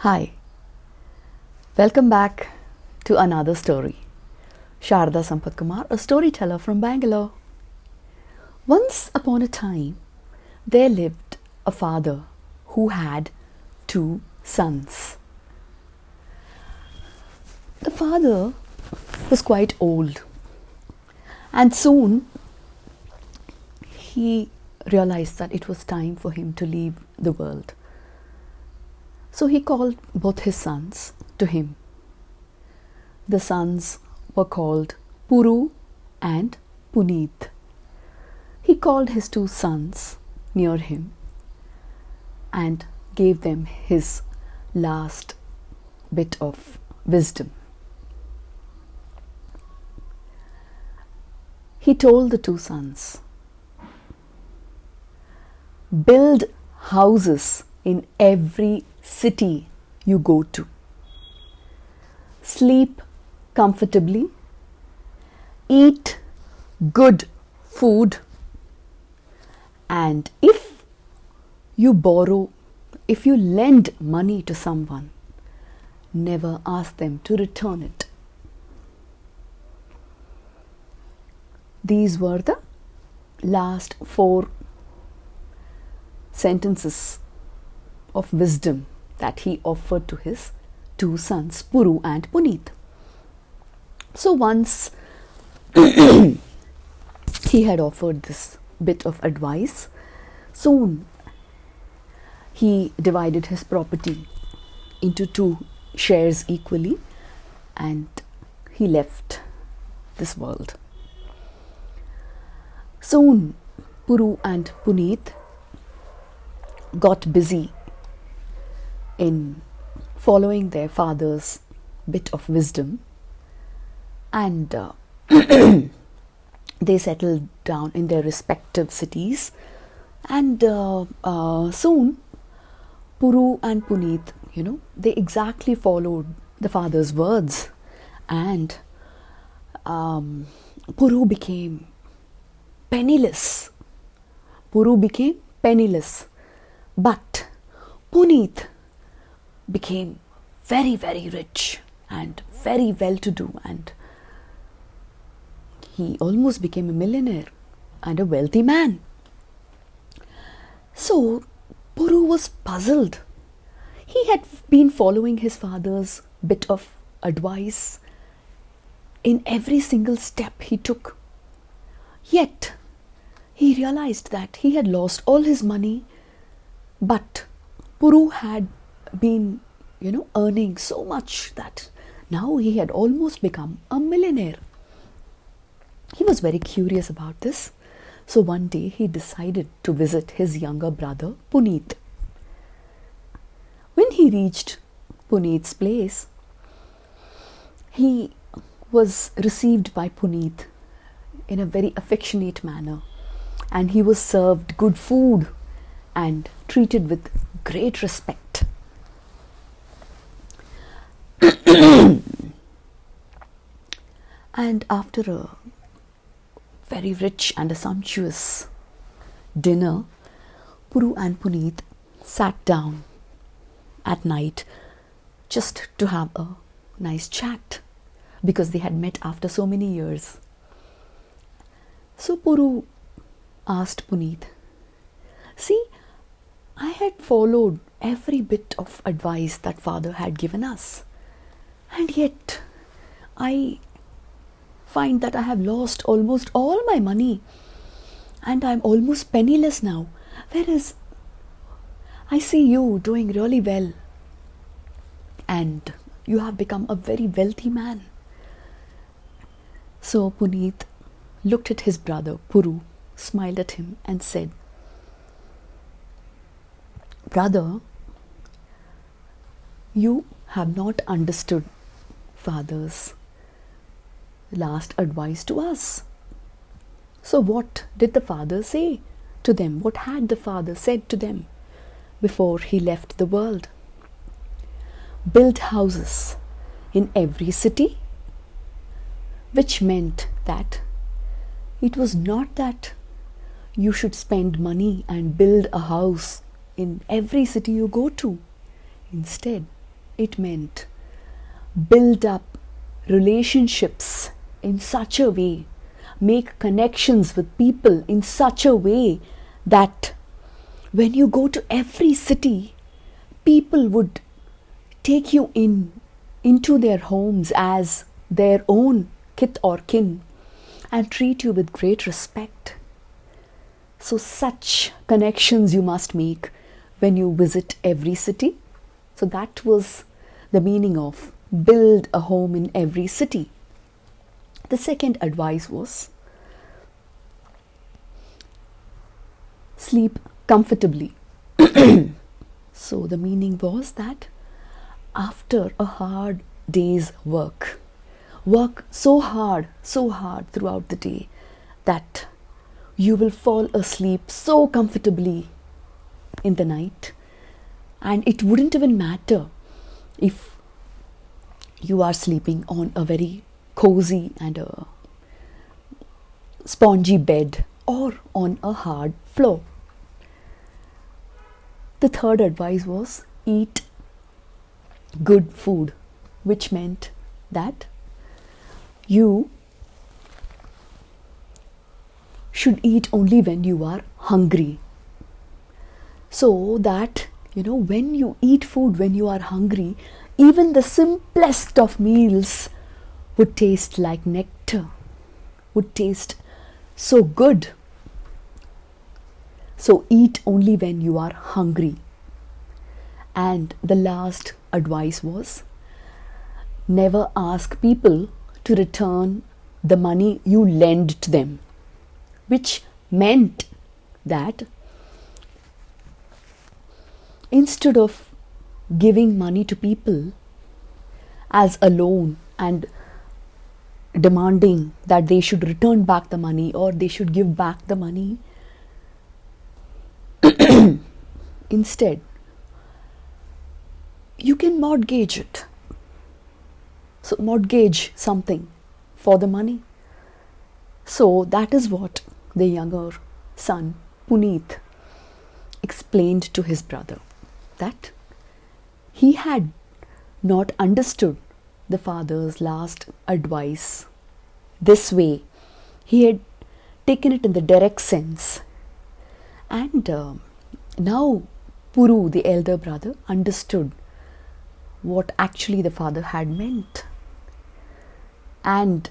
Hi, welcome back to another story. Sharda Sampath Kumar, a storyteller from Bangalore. Once upon a time, there lived a father who had two sons. The father was quite old, and soon he realized that it was time for him to leave the world. So he called both his sons to him. The sons were called Puru and Puneet. He called his two sons near him and gave them his last bit of wisdom. He told the two sons, build houses in every city you go to. Sleep comfortably. Eat good food. And if you lend money to someone, never ask them to return it. These were the last 4 sentences of wisdom that he offered to his two sons, Puru and Puneet. So once he had offered this bit of advice, soon he divided his property into 2 shares equally and he left this world. Soon Puru and Puneet got busy in following their father's bit of wisdom, and they settled down in their respective cities, and soon Puru and Puneet, they exactly followed the father's words, and Puru became penniless. But Puneet became very, very rich and very well-to-do, and he almost became a millionaire and a wealthy man. So Puru was puzzled. He had been following his father's bit of advice in every single step he took. Yet he realized that he had lost all his money, but Puru had been, earning so much that now he had almost become a millionaire. He was very curious about this. So one day he decided to visit his younger brother, Puneet. When he reached Puneet's place, he was received by Puneet in a very affectionate manner, and he was served good food and treated with great respect. And after a very rich and a sumptuous dinner, Puru and Puneet sat down at night just to have a nice chat, because they had met after so many years. So Puru asked Puneet, see, I had followed every bit of advice that father had given us, and yet I find that I have lost almost all my money and I'm almost penniless now, whereas I see you doing really well and you have become a very wealthy man. So Puneet looked at his brother Puru, smiled at him and said, brother, you have not understood father's last advice to us. So what did the father say to them? What had the father said to them before he left the world? Build houses in every city, which meant that it was not that you should spend money and build a house in every city you go to. Instead, it meant build up relationships in such a way, make connections with people in such a way that when you go to every city, people would take you into their homes as their own kith or kin and treat you with great respect. So such connections you must make when you visit every city. So that was the meaning of build a home in every city. The second advice was sleep comfortably. So the meaning was that after a hard day's work so hard throughout the day that you will fall asleep so comfortably in the night, and it wouldn't even matter if you are sleeping on a very cozy and a spongy bed or on a hard floor. The third advice was eat good food, which meant that you should eat only when you are hungry. So that, when you eat food when you are hungry, even the simplest of meals would taste like nectar, would taste so good. So eat only when you are hungry. And the last advice was never ask people to return the money you lend to them, which meant that instead of giving money to people as a loan and demanding that they should return back the money or they should give back the money, instead you can mortgage it. So mortgage something for the money. So that is what the younger son Puneet explained to his brother, that he had not understood the father's last advice this way. He had taken it in the direct sense. And now Puru, the elder brother, understood what actually the father had meant. And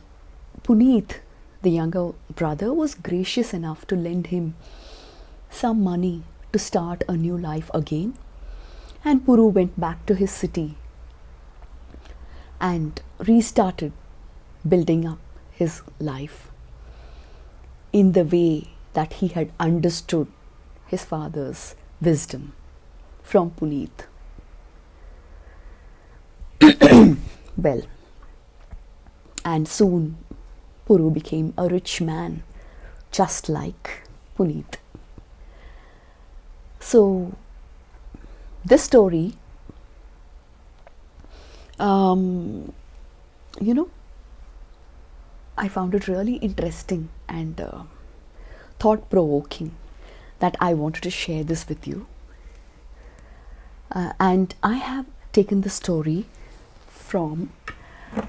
Puneet, the younger brother, was gracious enough to lend him some money to start a new life again. And Puru went back to his city and restarted building up his life in the way that he had understood his father's wisdom from Puneet. Well, and soon Puru became a rich man, just like Puneet. So this story, I found it really interesting and thought-provoking that I wanted to share this with you. And I have taken the story from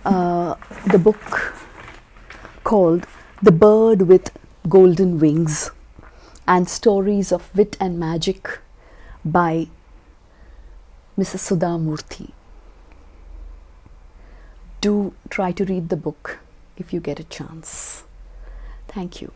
the book called The Bird with Golden Wings and Stories of Wit and Magic by Mrs. Sudha Murthy. Do try to read the book if you get a chance. Thank you.